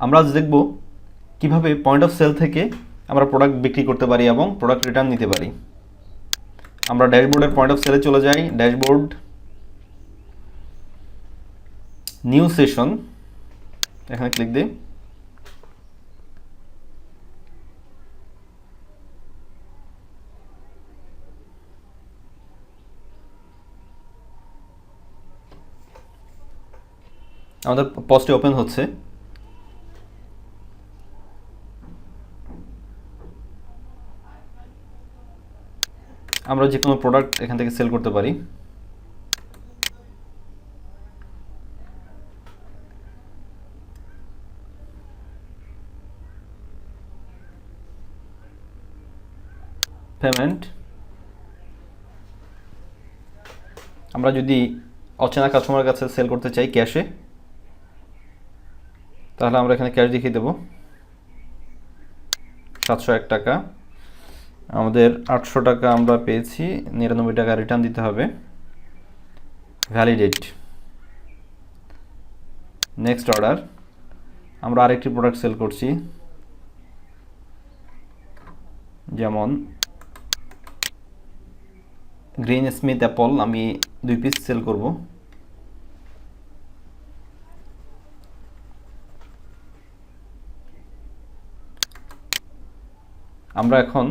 আমরা আজ দেখব কিভাবে পয়েন্ট অফ সেল থেকে আমরা প্রোডাক্ট বিক্রি করতে পারি এবং প্রোডাক্ট রিটার্ন নিতে পারি। আমরা ড্যাশবোর্ডের পয়েন্ট অফ সেলে চলে যাই। ড্যাশবোর্ড, নিউ সেশন, এখানে ক্লিক দিই। আমাদের পোস্টে ওপেন হচ্ছে। আমরা যে কোনো প্রোডাক্ট এখান থেকে সেল করতে পারি। পেমেন্ট, আমরা যদি অচেনা কাস্টমারের কাছে সেল করতে চাই ক্যাশে, তাহলে আমরা এখানে ক্যাশ দেখিয়ে দেব। 701 টাকা, আমাদের 800 টাকা আমরা পেয়েছি, 99 টাকা রিটার্ন দিতে হবে। Validate, next order. আমরা আরেকটি প্রোডাক্ট সেল করছি, যেমন গ্রিন স্মিথ অ্যাপল, আমি 2 পিস সেল করব। আমরা এখন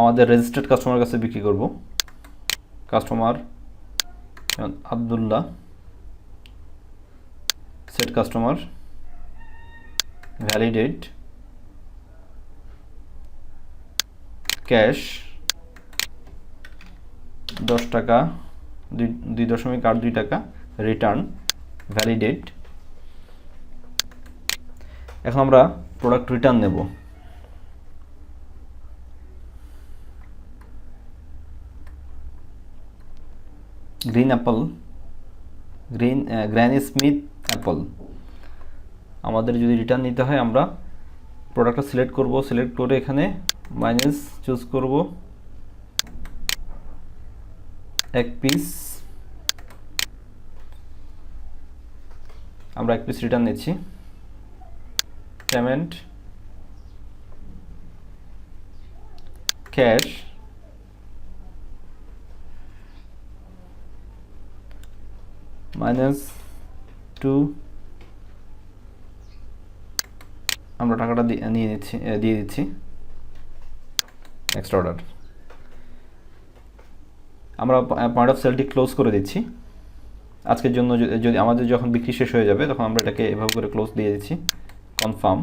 আমাদের রেজিস্টার্ড কাস্টমার কাছে বিক্রি করব। Customer Abdullah, set customer, validate, cash 10 টাকা, 2.82 টাকা, রিটার্ন, ভ্যালিডেট। এখন আমরা প্রোডাক্ট রিটার্ন নেব। Green Apple, granny Smith Apple, আমাদের যদি রিটার্ন নিতে হয় আমরা প্রোডাক্টটা সিলেক্ট করব। সিলেক্ট করে এখানে মাইনাস চুজ করব, 1 পিস, আমরা 1 পিস রিটার্ন নিচ্ছি। পেমেন্ট, ক্যাশ, -2, আমরা টাকাটা দিয়ে দিচ্ছি। Next order. আমরা পয়েন্ট অফ সেলটি ক্লোজ করে দিচ্ছি আজকের জন্য। যদি আমাদের যখন বিক্রি শেষ হয়ে যাবে তখন আমরা এটাকে এভাবে করে ক্লোজ দিয়ে দিচ্ছি। কনফার্ম।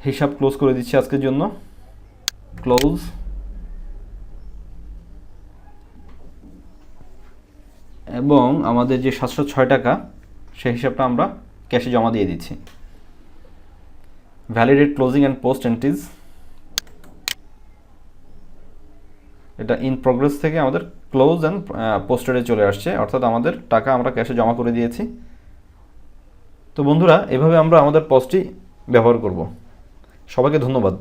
হিসাব ক্লোজ করে দিচ্ছি আজকের জন্য। ক্লোজ। এবং আমাদের যে 706 টাকা সেই হিসাবটা আমরা ক্যাশে জমা দিয়ে দিচ্ছি। Validate closing and post entries, এটা ইন প্রোগ্রেস থেকে আমাদের ক্লোজ অ্যান্ড পোস্টেডে চলে আসছে, অর্থাৎ আমাদের টাকা আমরা ক্যাশে জমা করে দিয়েছি। তো বন্ধুরা, এভাবে আমরা আমাদের পোস্টটি ব্যবহার করব। সবাইকে ধন্যবাদ।